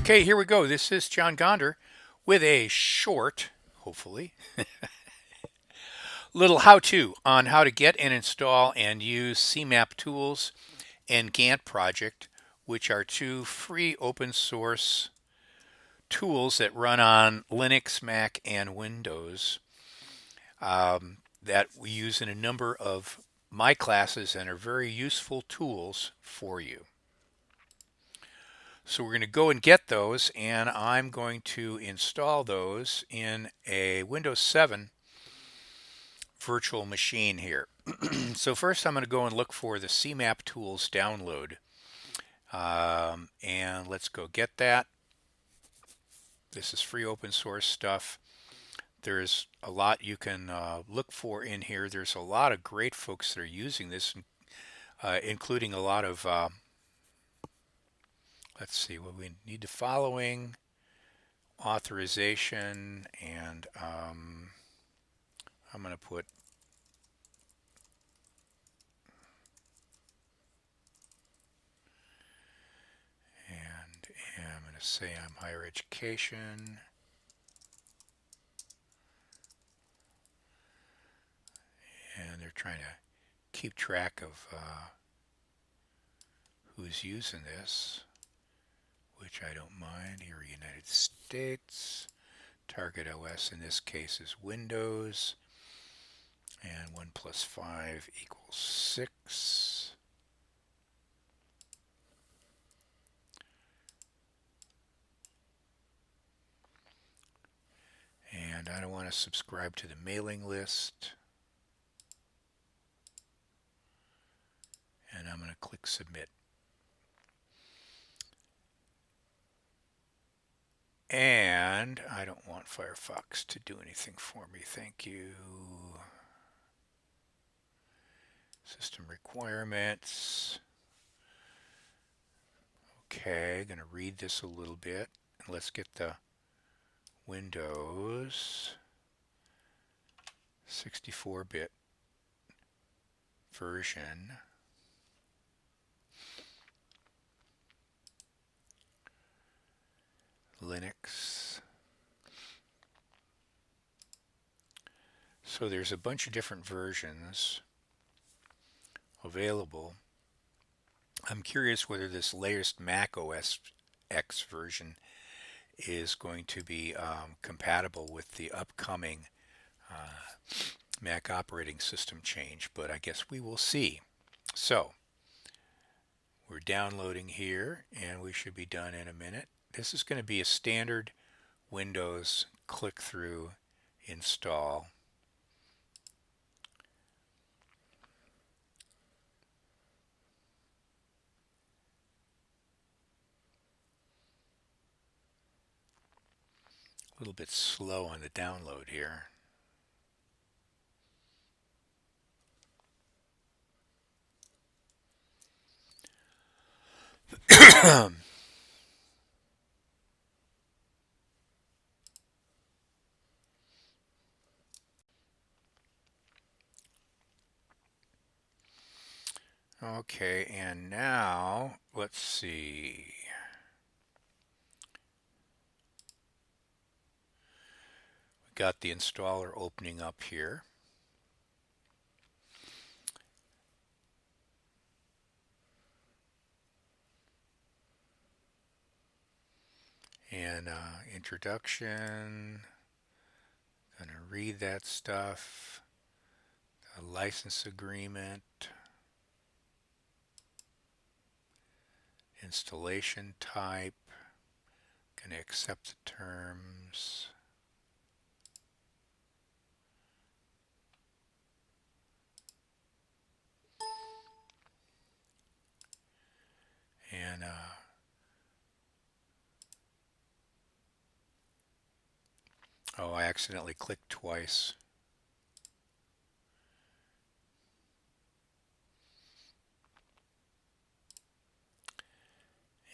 Okay, here we go. This is John Gonder with a short, hopefully, little how-to on how to get and install and use CMAP tools and Gantt project, which are two free open source tools that run on Linux, Mac, and Windows that we use in a number of my classes and are very useful tools for you. So we're going to go and get those, and I'm going to install those in a Windows 7 virtual machine here. So first I'm going to go and look for the CMAP tools download. And let's go get that. This is free open source stuff. There's a lot you can look for in here. There's a lot of great folks that are using this, including a lot of, let's see, what we need the following authorization, and I'm going to put and I'm going to say I'm higher education, and they're trying to keep track of who's using this, which I don't mind. Here, United States. Target OS in this case is Windows, and 1 plus 5 equals 6. And I don't want to subscribe to the mailing list. And I'm going to click submit. And I don't want Firefox to do anything for me. Thank you. System requirements. Okay, going to read this a little bit. And let's get the Windows 64-bit version. Linux. So there's a bunch of different versions available. I'm curious whether this latest Mac OS X version is going to be compatible with the upcoming Mac operating system change, but I guess we will see. So we're downloading here, and we should be done in a minute. This is going to be a standard Windows click-through install. A little bit slow on the download here. Okay, and now let's see. We got the installer opening up here. And introduction, gonna read that stuff. A license agreement, installation type, gonna accept the terms. And oh, I accidentally clicked twice.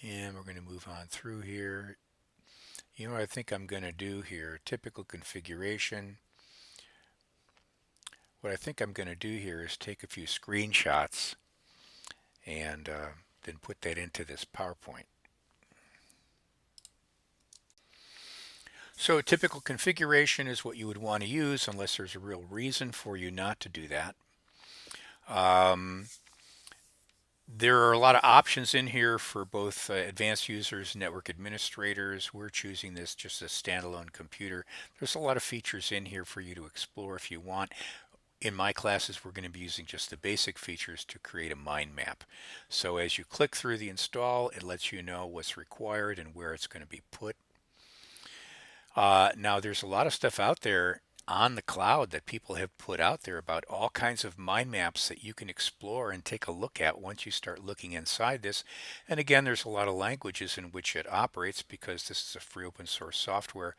And we're going to move on through here. You know what I think I'm going to do here? Typical configuration. What I think I'm going to do here is take a few screenshots and then put that into this PowerPoint. So a typical configuration is what you would want to use unless there's a real reason for you not to do that. Um, there are a lot of options in here for both advanced users, network administrators. We're choosing this just as a standalone computer. There's a lot of features in here for you to explore if you want. In my classes, we're going to be using just the basic features to create a mind map. So as you click through the install, it lets you know what's required and where it's going to be put. Now, there's a lot of stuff out there on the cloud that people have put out there about all kinds of mind maps that you can explore and take a look at once you start looking inside this. And again, there's a lot of languages in which it operates because this is a free open source software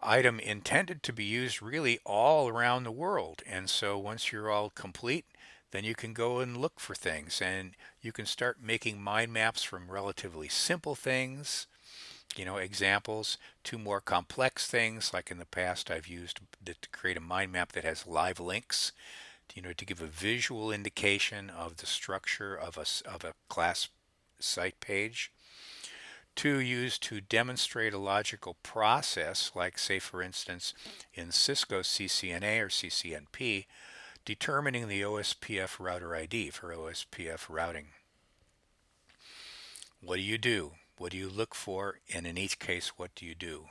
item intended to be used really all around the world. And so once you're all complete, then you can go and look for things and you can start making mind maps from relatively simple things, examples, to more complex things. Like in the past, I've used to create a mind map that has live links, to give a visual indication of the structure of a class site page. To use to demonstrate a logical process, like say for instance in Cisco CCNA or CCNP, determining the OSPF router ID for OSPF routing. What do you do? What do you look for? And in each case, what do you do?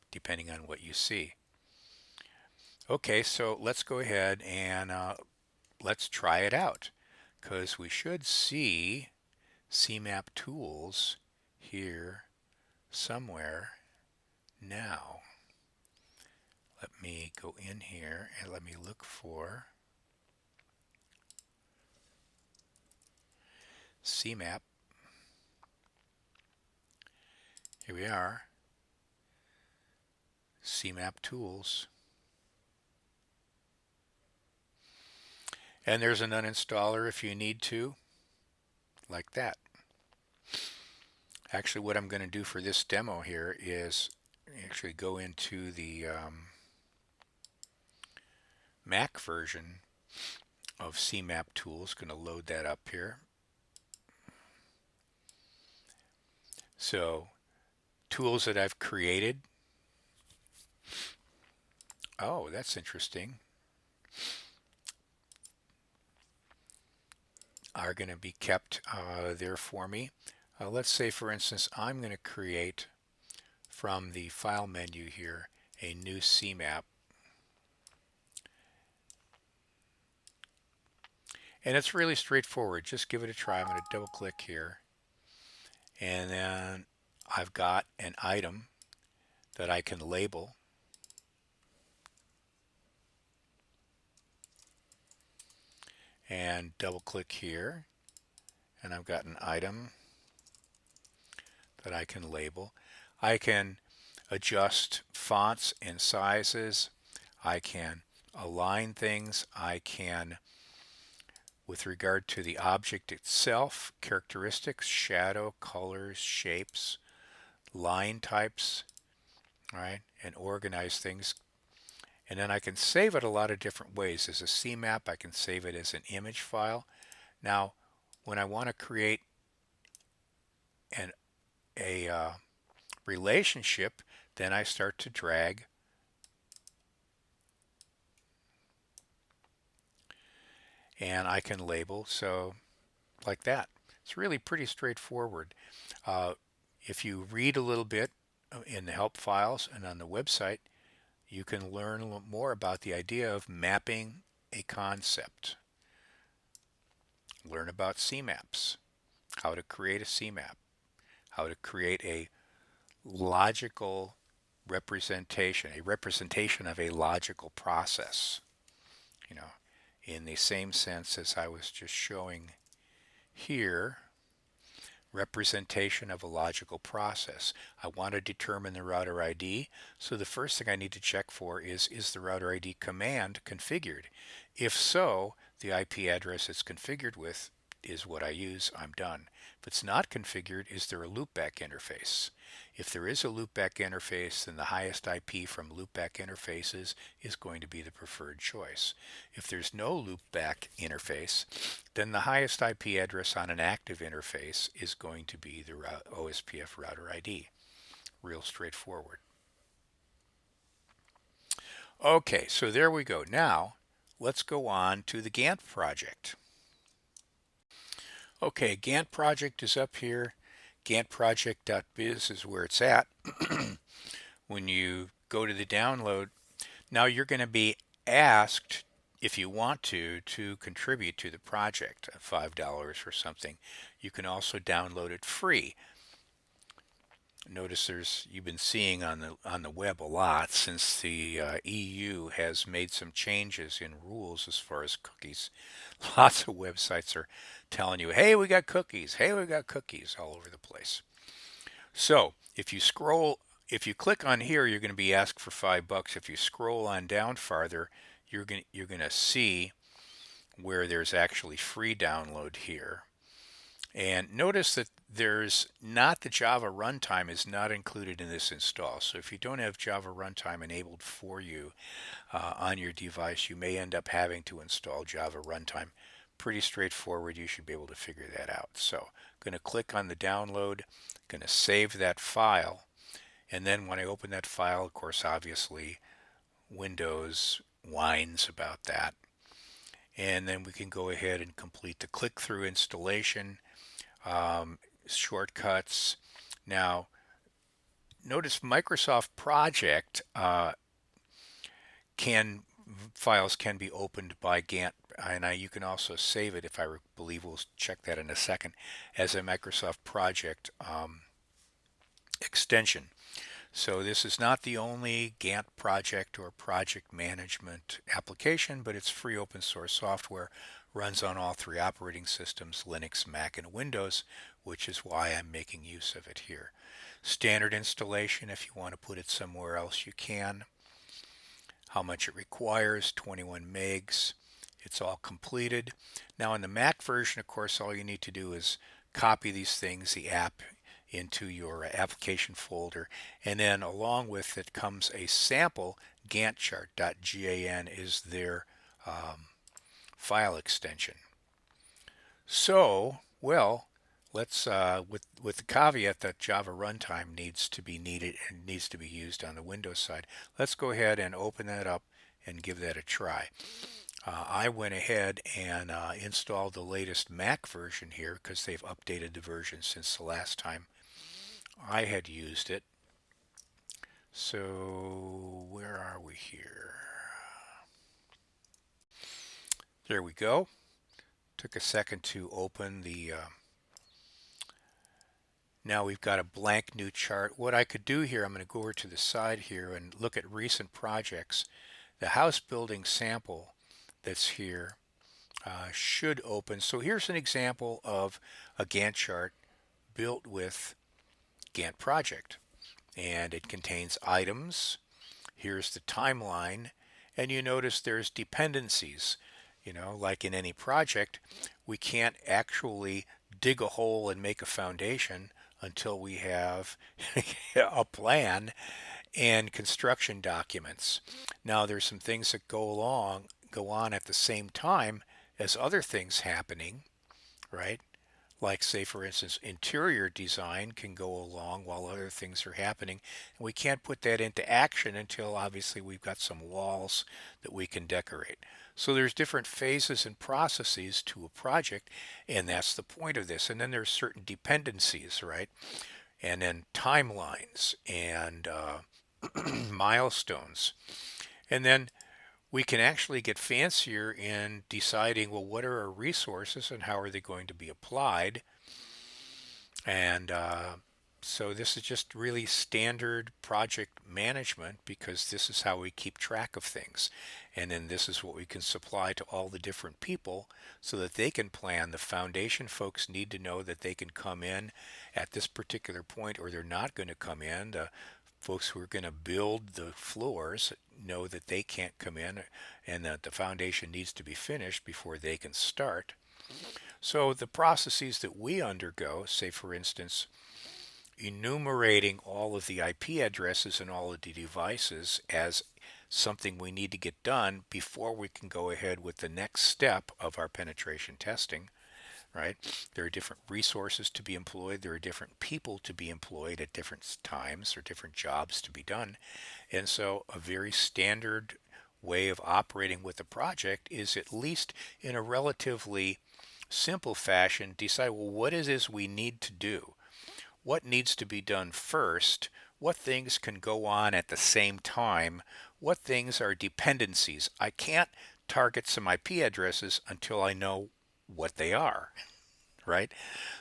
Depending on what you see. Okay, so let's go ahead and let's try it out, because we should see CMAP tools here somewhere now. Let me go in here and let me look for CMAP. Here we are, CMAP tools. And there's an uninstaller if you need to, like that. Actually, what I'm going to do for this demo here is actually go into the Mac version of CMAP tools. Going to load that up here. So, tools that I've created. Oh, that's interesting. Are going to be kept there for me. Let's say, for instance, I'm going to create from the file menu here a new CMAP. And it's really straightforward. Just give it a try. I'm going to double click here. And then I've got an item that I can label. And double click here. And I've got an item that I can label. I can adjust fonts and sizes. I can align things. I can, with regard to the object itself, characteristics, shadow, colors, shapes, line types, right, and organize things. And then I can save it a lot of different ways. As a CMAP, I can save it as an image file. Now, when I want to create a relationship, then I start to drag and I can label, so like that. It's really pretty straightforward. If you read a little bit in the help files and on the website, you can learn a little more about the idea of mapping a concept. Learn about CMAPs, how to create a CMAP, how to create a logical representation, a representation of a logical process, you know, in the same sense as I was just showing here, representation of a logical process. I want to determine the router ID, so the first thing I need to check for is the router ID command configured? If so, the IP address it's configured with is what I use. I'm done. If it's not configured, is there a loopback interface? If there is a loopback interface, then the highest IP from loopback interfaces is going to be the preferred choice. If there's no loopback interface, then the highest IP address on an active interface is going to be the OSPF router ID. Real straightforward. Okay, so there we go. Now let's go on to the Gantt project. Okay, Gantt project is up here. Ganttproject.biz is where it's at. When you go to the download, now you're going to be asked, if you want to contribute to the project, $5 or something. You can also download it free. Notice you've been seeing on the web a lot since the EU has made some changes in rules as far as cookies. Lots of websites are telling you, "Hey, we got cookies. Hey, we got cookies," all over the place. So if you click on here, you're going to be asked for $5. If you scroll on down farther, you're going to see where there's actually free download here. And notice that there's not the Java runtime is not included in this install. So if you don't have Java runtime enabled for you on your device, you may end up having to install Java runtime. Pretty straightforward. You should be able to figure that out. So I'm going to click on the download, going to save that file. And then when I open that file, of course, obviously Windows whines about that. And then we can go ahead and complete the click-through installation. Shortcuts. Now, notice Microsoft Project files can be opened by Gantt, and you can also save it, if I believe we'll check that in a second, as a Microsoft Project extension. So this is not the only Gantt project or project management application, but it's free open source software, runs on all three operating systems, Linux, Mac, and Windows, which is why I'm making use of it here. Standard installation, if you want to put it somewhere else, you can. How much it requires, 21 megs. It's all completed. Now in the Mac version, of course, all you need to do is copy these things, the app, into your application folder, and then along with it comes a sample. Gantt chart.gan is their file extension. So, well, let's with the caveat that Java runtime needs to be used on the Windows side. Let's go ahead and open that up and give that a try. I went ahead and installed the latest Mac version here because they've updated the version since the last time I had used it. So where are we here? There we go. Took a second to open the now we've got a blank new chart. What I could do here, I'm going to go over to the side here and look at recent projects. The house building sample that's here should open. So here's an example of a Gantt chart built with Gantt project, and it contains items. Here's the timeline, and you notice there's dependencies. Like in any project, we can't actually dig a hole and make a foundation until we have a plan and construction documents. Now there's some things that go on at the same time as other things happening, right? Like, say, for instance, interior design can go along while other things are happening. And we can't put that into action until obviously we've got some walls that we can decorate. So there's different phases and processes to a project, and that's the point of this. And then there's certain dependencies, right? And then timelines and milestones. And then we can actually get fancier in deciding, well, what are our resources and how are they going to be applied? And so this is just really standard project management because this is how we keep track of things. And then this is what we can supply to all the different people so that they can plan. The foundation folks need to know that they can come in at this particular point or they're not going to come in. The folks who are going to build the floors know that they can't come in and that the foundation needs to be finished before they can start. So the processes that we undergo, say for instance, enumerating all of the IP addresses and all of the devices as something we need to get done before we can go ahead with the next step of our penetration testing, right? There are different resources to be employed. There are different people to be employed at different times or different jobs to be done. And so a very standard way of operating with the project is, at least in a relatively simple fashion, decide, well, what it is we need to do, what needs to be done first, what things can go on at the same time, what things are dependencies. I can't target some IP addresses until I know what they are, right?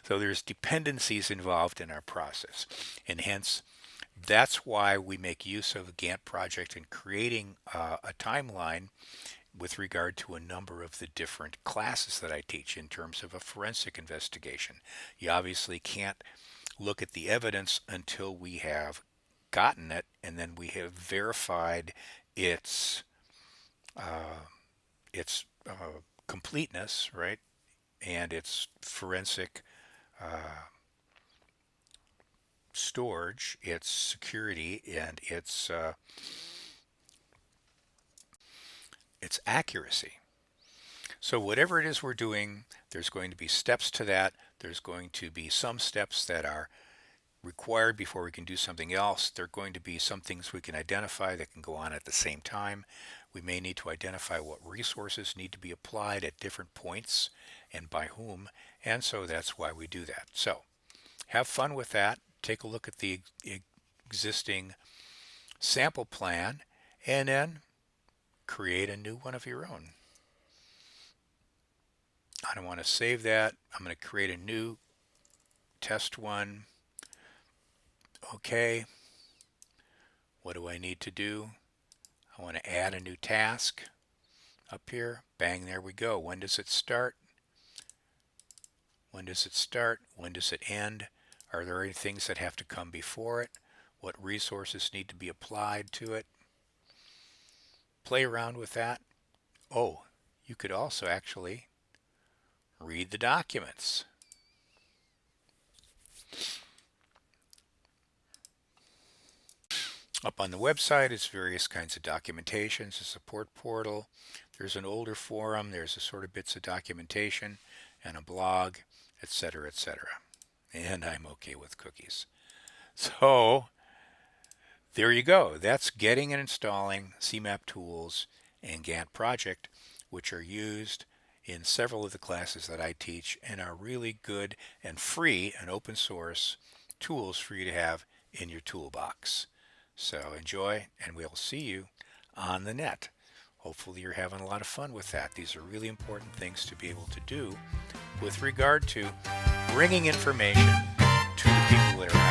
So there's dependencies involved in our process, and hence that's why we make use of a Gantt project in creating a timeline with regard to a number of the different classes that I teach in terms of a forensic investigation. You obviously can't look at the evidence until we have gotten it and then we have verified its its completeness, right, and its forensic storage, its security, and its accuracy. So whatever it is we're doing, there's going to be steps to that. There's going to be some steps that are required before we can do something else. There are going to be some things we can identify that can go on at the same time. We may need to identify what resources need to be applied at different points and by whom, and so that's why we do that. So have fun with that. Take a look at the existing sample plan and then create a new one of your own. I don't want to save that. I'm going to create a new test one. Okay. What do I need to do? I want to add a new task up here. Bang, there we go. When does it start? When does it start? When does it end? Are there any things that have to come before it? What resources need to be applied to it? Play around with that. Oh, you could also actually read the documents. Up on the website is various kinds of documentations, a support portal. There's an older forum. There's a sort of bits of documentation and a blog, etc., etc. And I'm okay with cookies. So there you go. That's getting and installing CMAP tools and Gantt project, which are used in several of the classes that I teach and are really good and free and open source tools for you to have in your toolbox. So enjoy, and we'll see you on the net. Hopefully you're having a lot of fun with that. These are really important things to be able to do with regard to bringing information to the people that are